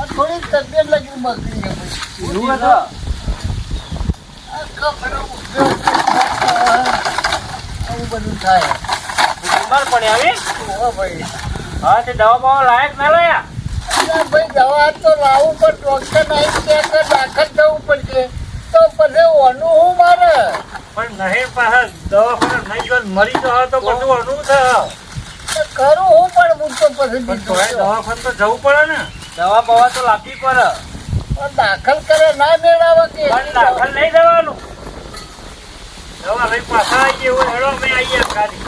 થોડી તબિયત લગી બગડી આવું બધું થાય બીમાર પડે આવી ભાઈ. હા તે દવા બવા લાયક ના લાયા ભાઈ દવા તો લાવું પણ ડોક્ટર નહીં ત્યાં દાખલ થવું પડશે તો પછી ઓનું હું મારે પણ નહીં પાસે દવાખાને નહીં ગયો મરી તો તો બધું અનુ છે કરું હું પણ હું તો પછી દવાખાને તો જવું પડે ને દવા બવા તો લાવવી પડે દાખલ કરે ના મેળાવે કે પણ દાખલ નહીં જવાનું દવા લઈ પાછા આવીએ એવું હેડો અમે આવીએ ગાડી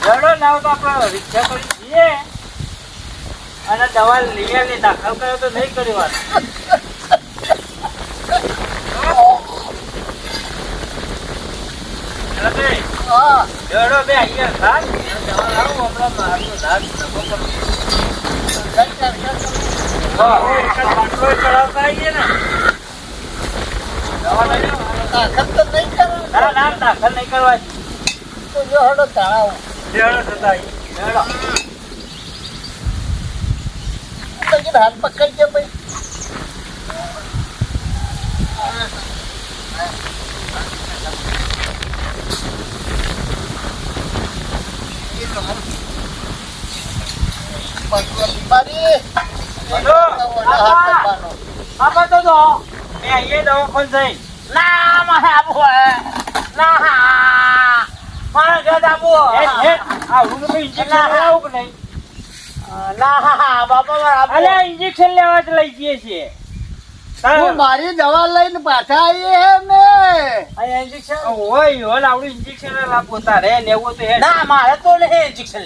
હેડો ના તો આપણે રિક્ષા કરી જઈએ અને દવા લઈ આવીએ દાખલ કર્યો તો નહીં કરી વાત હા હેડો બે આવીએ સાહેબ દવા લાવો હમણાં મારું દાંત નફો કરું ચડાવતા આવીએ ને દવા લઈ દાખલ તો નહીં કરે ના દાખલ નહીં કરવા તો જો હડો તળાવ હાથ પકડજે ભાઈ ના મારે આપવું ના મારે ઘર આપવું ઇન્જેક્શન લેવું કે નહીં ના બાપા ઇન્જેક્શન લેવા જ લઈ જઈએ છીએ મારી દવા લઈને પાછા આવીએ ને ઇન્જેક્શન હોય હોય આવડું ઇન્જેક્શન લાવવું તારે લેવું તો ના મારે તો નહીં ઇન્જેક્શન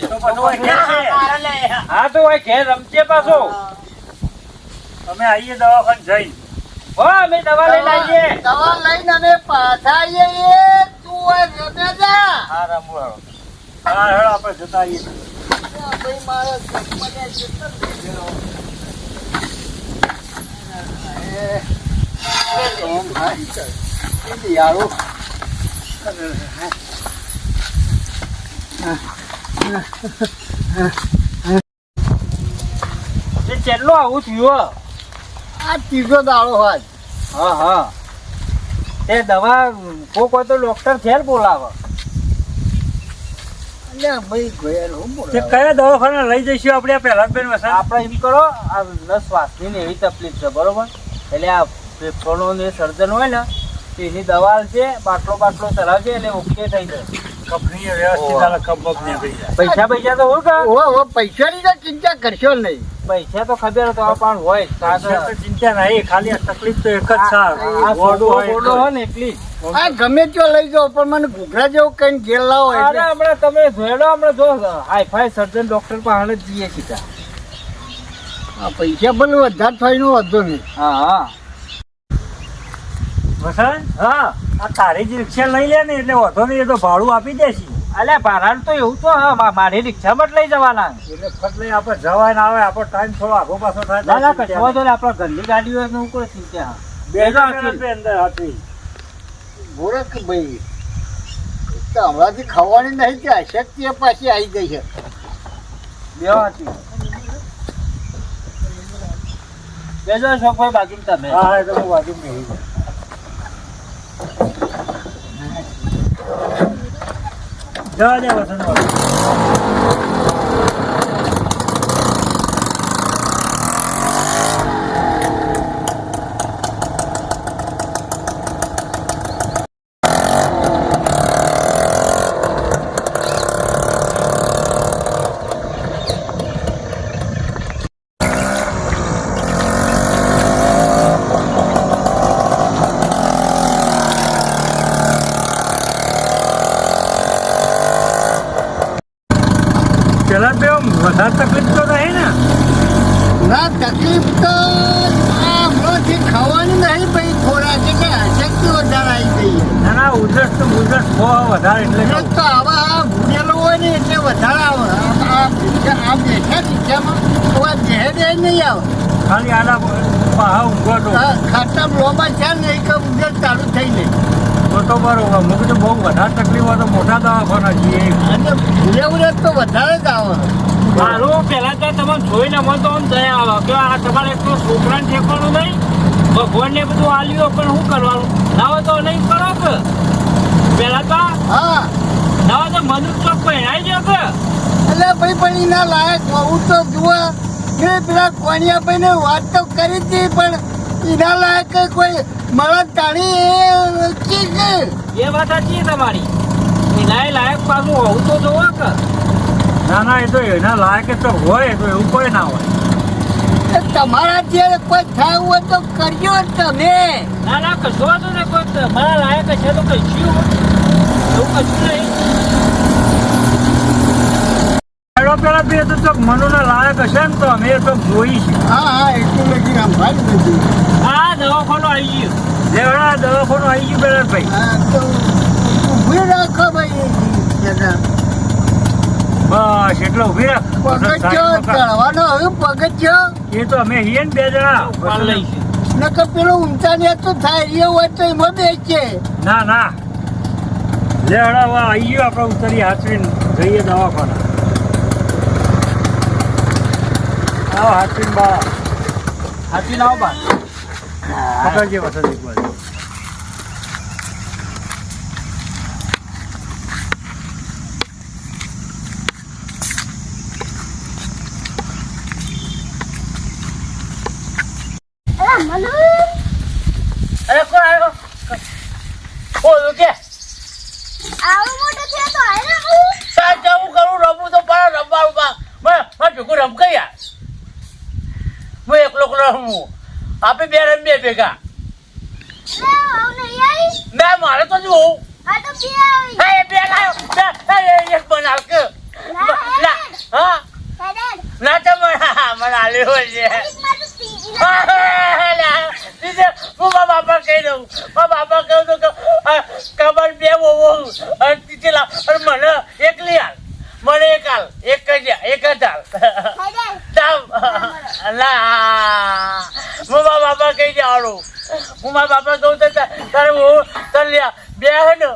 હા તો હોય ઘેર રમજે પાછો અમે આવીએ દવાખાને જઈ અમે દવા લઈને આવીએ દવા લઈને અમે પાછા આવીએ તું હોય રમે જા હા રમવું હા હેડો આપણે જતા આવીએ ભાઈ મારે યારો ચેટલો આવું થયું આ ત્રીજો દાડો હોય હા હા તે દવા કોક હોય તો ડોક્ટર ખેર બોલાવે ભાઈ ગોયલ હું કયા દવાખાને લઈ જઈશું આપણે પહેલા બેન આપણે એમ કરો આ શ્વાસની ને એવી તકલીફ છે બરોબર એટલે આ ફેફસાનો ને સર્જન હોય ને એની દવા છે બાટલો ચલાવશે એટલે ઓકે થઈ જાય કંપની વ્યવસ્થિત પૈસા તો હોય પૈસાની તો ચિંતા કરશો નહીં પૈસા તો ખબર તો પણ હોય ચિંતા નહીં ખાલી આ તકલીફ તો એક જ હોય ને એટલી આ ગમે ત્યાં લઈ જાઓ પણ મને ઘૂઘરા જેવું કઈ ઘેર લાવો હમણાં તમે જોયેલો હમણાં જો હાઈફાઈ સર્જન ડોક્ટર પાસે જ જઈએ સીધા પૈસા ભલે વધારે થાય નો વધુ નહીં હા વસંત હા આ તારી જ રિક્ષા લઈ લે ને એટલે વધો નહીં એ તો ભાડું આપી દેશી અલ્યા ભાડાનું તો એવું તો હા મારી રિક્ષામાં જ લઈ જવાના એટલે ફટ લઈ આપણે જવાય ના આવે આપણો ટાઈમ થોડો આગો પાછો થાય ના કશો તો આપણે ઘરની ગાડી હોય હું કોઈ ચિંતા બે અંદર હતી બોલે કે ભાઈ હમણાંથી ખાવાની નહીં કે અશક્તિ પાછી આવી ગઈ છે બે હતી બેજો શોખ બાજુ તમે હા તો બાજુ નહીં જવા દે વસંત પેલા બે વધારે તકલીફ તો રહી ને ના તકલીફ તો હમણાંથી ખાવાની નહીં ભાઈ થોડા છે કે અશક્તિ વધારે આવી ગઈ ના ઉધરસ તો ઉધરસ બહુ વધારે એટલે તો આવા ભૂગેલો હોય ને એટલે વધારે આવે આ બેઠા રિક્ષામાં તો આ નહીં આવે ખાલી આડા પાહા ઊંઘો તો ખાટા લોબા છે ને એક ઉજર ચાલુ થઈ ને તો બરોબર મુક તો બહુ વધારે તકલીફ હોય તો મોટા દવાખાના છીએ અને ભૂલે તો વધારે જ આવે મારું પેલા તો તમે જોઈને મને તો આમ દયા આવે કે આ તમારે એક તો છોકરાને ઠેકવાનું નહીં ભગવાનને બધું આલ્યું પણ શું કરવાનું ના હોય તો નહીં કરો કે પેલા તો હા ના હોય તો મનુષ્ય ચોક પહેરાઈ ગયો કે એટલે ભાઈ પણ એના લાયક હોવું તો જુઓ કે પેલા કોણિયા ભાઈને વાત તો કરી હતી પણ એના લાયક કોઈ મળે તાણી એ વાત સાચી તમારી એના લાયક પાછું હોવું તો જોવો કે ના ના એ તો એના લાયક તો હોય તો એવું કોઈ ના હોય તમારા જે કોઈ થાય હોય તો કરજો તમે ના ના કશો વાંધો ને કોઈ મારા લાયક છે તો કશું એવું કશું નહીં પેલા બે તો ચોક મનુના લાયક હશે ને તો અમે તો જોઈ છે હા હા એટલું લગી સંભાળી દીધું આ દવાખાનું આવી ગયું લેવડા દવાખાનું આવી ગયું પેલા ભાઈ હા તો ઊભી રાખો ભાઈ બસ એટલે ઉભી રાખ પગથિયો ચડવાનો હવે પગથિયો એ તો અમે છીએ ને બે જણા પાલ લઈશું નકર પેલો ઊંચા ને તો થાય એ હોય તો એમાં બેસશે ના ના લેવડા આવી ગયું આપણે ઉતરી હાથવીને જઈએ દવાખાના આવો હાથવીને બા હાથી લાવો બા પકડજે વસંત એક બાજુ અરે કોણ આવ્યો બોલું કે આવું મોટું છે તો આય ને હું સાત જવું કરું રમવું તો પણ રમવાનું મેં ભેગું રમ કયા હું એકલો રમવું આપણે બે રમીએ ભેગા લે આવ નહીં આઈ મેં મારે તો જોવું આ તો પી આવી હે બે લાયો બે એક બનાવ કે લા હા હેડે ના તો મને આલ્યો છે એક માં તો પી હું મારા બાપા કહી દઉં મારા બાપા કહું તો કબર બે બહુ લા અને મને એકલી હાલ મને એક હાલ એક જ હાલ ના હું મારા બાપા કહી દેવાનું હું મારા બાપા કહું તો તારે હું ચાલ બે હે ને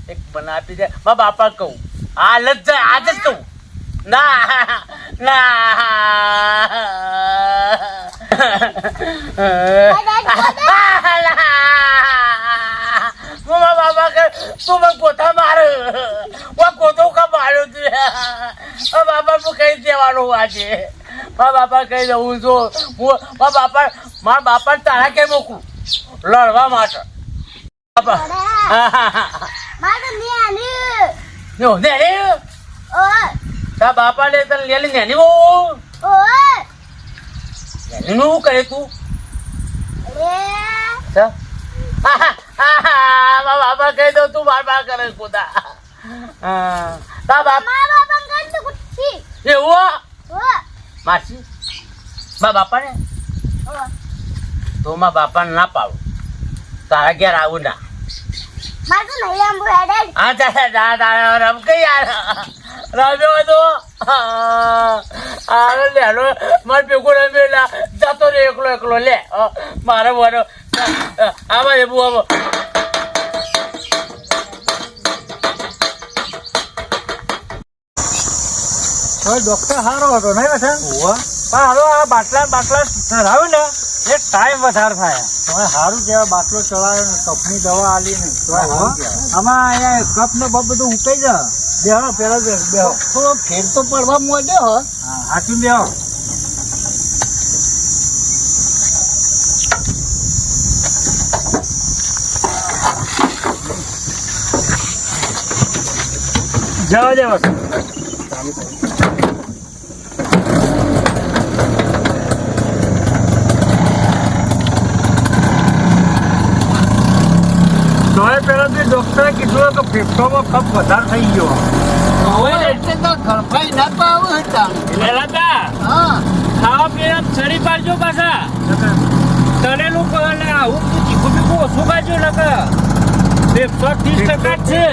એક મને આપી દે મારા બાપા કહું હાલ જ જાય આજ જ કહું ના બાબા કે તું મને ગોથા માર ગોથો કા માર્યો તું બાપા તું કહી દેવાનું આજે મારા બાપા કહી દઉં છું મારા બાપા તારા કે મોકલું લડવા માટે બાપા મારે ને આલી નો ને ઓ તા બાપા ને તને લેલી નેની ઓ ઓ નેની નું કરે તું રે તા મારા બાપા કહી દઉં તું બાર કરે ખુદા તા બાપા મા બાપા ગંદ કુછી એવું ઓ માસી બાપા ને ઓ તો મારા બાપાને ના પાડું તારા ઘેર આવું ના મારે તો નહીં આંબુ હેડે હા તારા રમ કઈ યાર રમ્યો તો લેલો મારે ભેગું રમેલા જતો રે એકલો લે મારે બોલો આમાં એ બુઆ ડોક્ટર સારો હતો નહીં વસંત પણ હાલો આ બાટલા ચડાવ્યું ને એ ટાઈમ વધારે થાય તમે સારું કહેવાય બાટલો ચડાવ્યો ને કફની દવા આલી ને આમાં અહીંયા કફ ને બપ બધું ઉકાઈ જાય બેહો પેલા બેહો થોડો ફેર તો પડવા માંડ્યો હો હા હાચું બેહો જવા દે વસંત પેલા બી ડોક્ટરે કીધું કે ફેફસામાં કફ વધારે થઈ ગયો એટલે તો ગળફાઈ ના તો આવું હતા હા ખાવા પીવા શરીર પાડજો પાછા તળેલું આવું તીખું બીખું ઓછું ખાજો ને 30% છે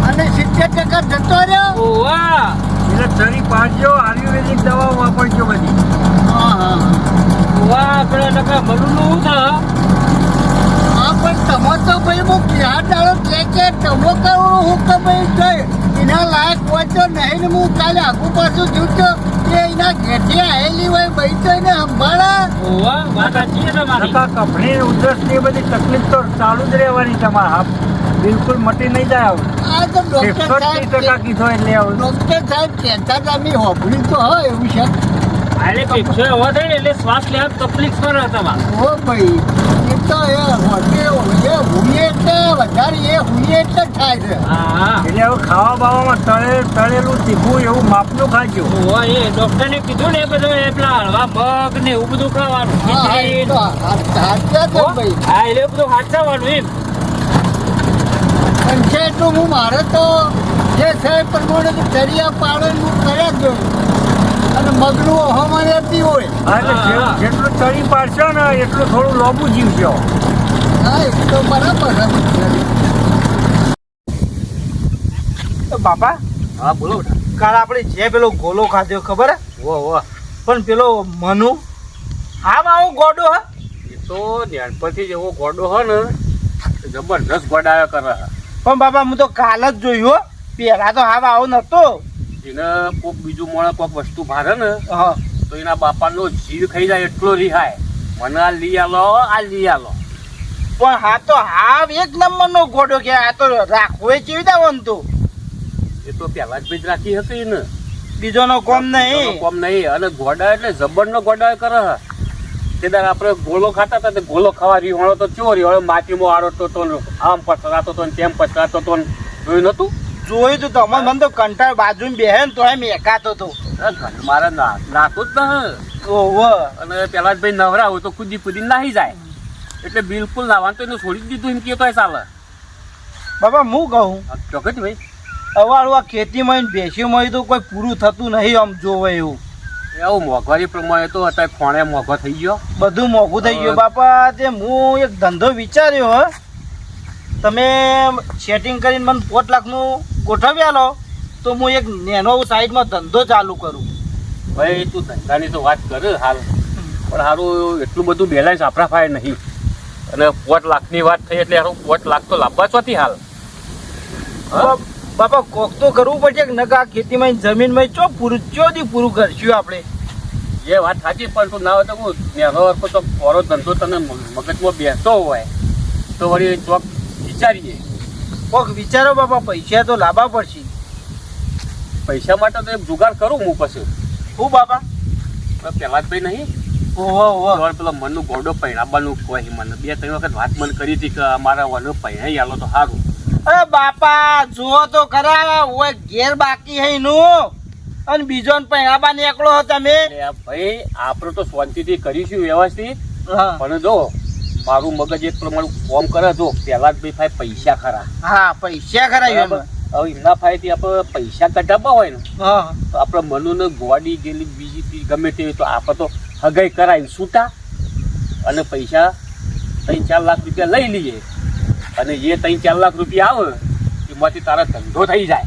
અને 70% જતો રહ્યો ઓવા એટલે શરીર પાડજો આયુર્વેદિક દવાઓ વાપરજો બધી હા હા પેલા ટકા મનુનું શું થાય? હા પણ તમે તો ભાઈ હું ક્યાં દાડો કે તમે કરો હું કે ભાઈ જઈ એના લાયક હોય તો નહીં ને હું કાલે આગુ પાછું જૂઠો કે એના ઘેઠી આવેલી હોય ભાઈ તો એને સંભાળા. ઓવા, વાત સાચી છે તમારી. ટકા કપની ઉધરસ ની બધી તકલીફ તો ચાલુ જ રહેવાની તમારે હા બિલકુલ મટી નહીં જાય હવે આ તો ડોક્ટર 61% સાહેબ કીધો એટલે હવે ડોક્ટર સાહેબ કહેતા હતા મેં હોભળ્યું તો હોય એવું છે. અરે પીછો એવો થાય ને એટલે શ્વાસ લેવા તકલીફ પડે તમારે. ઓ ભાઈ એ તો એ હોતે એ હુઈએ એટલે વધારે એ હુઈએ એટલે જ થાય છે. હા એટલે હવે ખાવા બાવામાં તળેલું તીખું એવું માપનું ખાજો ઓવા, એ ડોક્ટરને કીધું ને એ બધું એ પેલા હળવા મગ ને એવું બધું ખાવાનું. હા એ ખીચડી. તો સાચા છે ભાઈ. હા એટલે બધું હાચવાનું એમ. પણ છે તો હું મારે તો જે છે એ પ્રમાણે તો દરિયા પાડે હું કર્યા જ જોયું અને મગનું હવામાન રહેતી હોય. હા એટલે હા. જેટલું તળી પાડશો ને એટલું થોડું લોબુ જીવશો હા એ તો બરાબર છે. બાપા હા બોલો બેટા. કાલ આપણે જે પેલો ગોલો ખાધો ખબર હે વો વો, પણ પેલો મનુ હા આવું ગોડો હા એ તો નાનપણથી જ એવો ગોડો હોય ને જબરદસ્ત ગોડાયો કરે. પણ બાપા હું તો કાલ જ જોયું હો પેલા તો હા આવો નતો એને કોક બીજું મોણે કોક વસ્તુ ભારે ને હા તો એના બાપાનો જીવ ખાઈ જાય એટલો રિહાય. મને આ લઈ આલો, આ લઈ આલો. પણ હા તો હા એક નંબર નો ગોડો કે આ તો રાખવો એ કેવી રીતે તું એ તો પેલા જ બીજ રાખી હતી ને. બીજો નો કોમ નહીં કોમ નહીં. અને ગોડા એટલે જબરનો ગોડા કરે. તે દાડે આપણે ગોળો ખાતા હતા તે ગોળો ખાવા રીવાણો તો ચો રીવાણો માટીમાં આડતો તો ને આમ પછડાતો તો ને તેમ પછડાતો તો ને જોયું નતું? જોયું તું તમે મને તો કંટાળ બાજુ બેહે ને તો એમ એકાતો તો મારે નાતું જ ન. ઓહો અને પેલા જ ભાઈ નવરા હોય તો કૂદી કૂદી નાહી જાય. એટલે બિલકુલ નાવાનું તો એને છોડી જ દીધું એમ કહેતો ચાલે. બાપા હું કહું ચોક્કસ ભાઈ. અવાળું આ ખેતીમાં ભેંસીમાં તો કોઈ પૂરું થતું નહીં આમ જોવે એવું એવું મોંઘવારી પ્રમાણે તો અત્યારે ખોણે મોંઘો થઈ ગયો. બધું મોંઘું થઈ ગયું બાપા તે હું એક ધંધો વિચાર્યો હે તમે સેટિંગ કરીને મને 5 લાખનું ગોઠવી આલો તો હું એક નેનો સાઈડમાં ધંધો ચાલુ કરું ભાઈ તું ધંધાની તો વાત કર હાલ, પણ સારું એટલું બધું બેલેન્સ આપણા પાસે નહીં. અને 5 લાખની વાત થઈ એટલે હારું 5 લાખ તો લાવવા ચોથી હાલ. હા? બાપા કોક તો કરવું પડશે કે નકા ખેતીમાં જમીનમાં ચોથી પૂરું કરશું આપણે એ વાત સાચી, પણ તું ના હોય તો હું નેનો હરખો તો પોરો ધંધો તને મગજમાં બેસતો હોય તો વળી ચોક વિચારીએ. કોક વિચારો બાપા પૈસા તો લાવવા પડશે પૈસા માટે તો એક જુગાડ કરું હું પછી. હું બાપા પેલા જ ભાઈ નહીં ઓહો ઓહો પેલો મનનું ગોડો પૈણાબાનું કોઈ મને 2-3 વખત વાત મને કરી હતી કે અમારા વનો પૈણાઈ આલો તો સારું. અરે બાપા જુઓ તો ખરા ઓય ઘેર બાકી હે નું અને બીજો ને પૈણાબા નીકળો હો તમે એટલે આ ભાઈ આપણે તો શાંતિથી કરીશું વ્યવસ્થિત, હા પણ જો મારું મગજ એક પ્રમાણે ફોર્મ કરે જો પેલા જ ભાઈ પૈસા ખરા. હા પૈસા ખરા બરાબર? હવે એમના ફાયથી આપણે પૈસા કઢાવવા હોય ને હા તો આપણે મનુને ગોડી ગયેલી બીજી ચીજ ગમે તેવી તો આપણે તો હગાઈ કરાવીને છૂટા અને પૈસા 3-4 લાખ રૂપિયા લઈ લઈએ અને એ 3-4 લાખ રૂપિયા આવે એમાંથી તારા ધંધો થઈ જાય.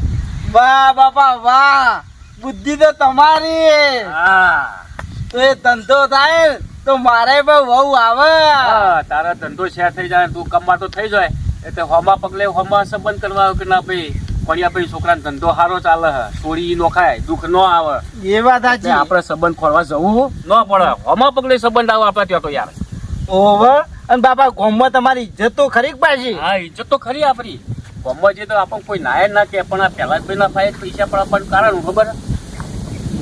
વાહ બાપા વાહ બુદ્ધિ તો તમારી હા તો એ ધંધો થાય તો મારે પણ વહુ આવે હા, તારા ધંધો શેર થઈ જાય તું કમાતો થઈ જાય એટલે હોમા પગલે હોમા સંબંધ કરવા આવે કે ના ભાઈ કોણિયા ભાઈ છોકરાનો ધંધો સારો ચાલે હે, ચોરી નો ખાય, દુઃખ નો આવે. એ વાત એટલે સાચી આપણે સંબંધ ખોરવા જવું ન પડે. હોમા પગલે સંબંધ આવે આપણા ત્યાં તો યાર. ઓહો અને બાપા ગામમાં તમારી ઇજ્જત તો ખરી પાછી હા ઇજ્જત તો ખરી આપણી. હોમા જે તો આપણને કોઈ નાય ના કે પણ આ પહેલા જ ભાઈ ના ફાયદ પૈસા પણ આપણને કારણ ખબર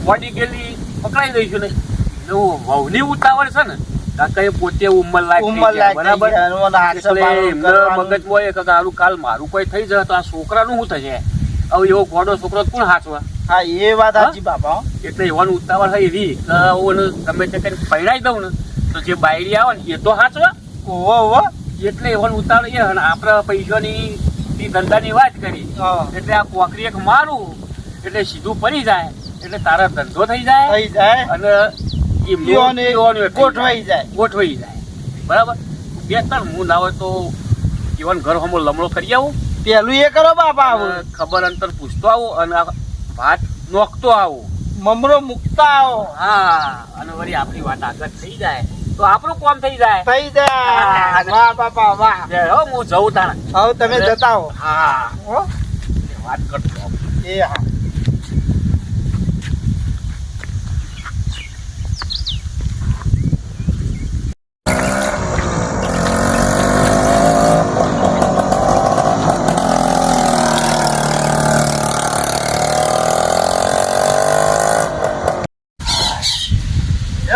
વડી ગયેલી પકડાઈ દઈશું નહીં એવું વહુની ઉતાવળ છે ને કાકા એ પોતે ઉંમર લાયક બરાબર એટલે એમને મગજમાં હોય કે હારું કાલ મારું કોઈ થઈ જાય તો આ છોકરાનું શું થશે. હવે એવો ગોડો છોકરો કોણ હાચવા. હા એ વાત સાચી બાપા એટલે એવાનું ઉતાવળ હોય એવી કે ઓને ગમે તે કરીને પૈણાઈ દઉં ને તો જે બાયડી આવે ને એ તો હાચવા. ઓહો ઓહો એટલે એવાનું ઉતાવળ એ અને આપણે પૈસાની ધંધાની વાત કરી હા એટલે આ કોકરી એક મારું એટલે સીધું પડી જાય એટલે તારા ધંધો થઈ જાય થઈ જાય અને ગોઠવાઈ જાય ગોઠવાઈ જાય બરાબર. 2-3 હું ના હોય તો જીવન ઘર હમો લમણો કરી આવું, પેલું એ કરો બાપા આવું અને ખબર અંતર પૂછતો આવું અને આ વાત નોખતો આવું. મમરો મુકતા આવો હા અને વળી આપણી વાત આગળ થઈ જાય તો આપણું કામ થઈ જાય થઈ જાય વાહ બાપા વાહ હો હું જઉં તાણે હવે તમે જતા હો હા હો વાત કરતો એ હા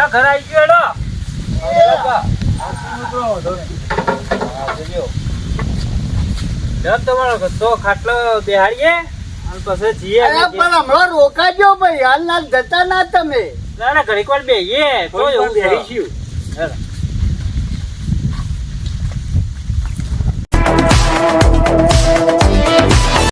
ઘર આવી ગયો તમારો તો ખાટલો બેહાડીએ અને પછી જઈએ અરે પણ હમણાં રોકાજો ભાઈ હાલ ના જતા ના તમે ના ઘડીક વાર બેહીએ તો એવું બેહીશું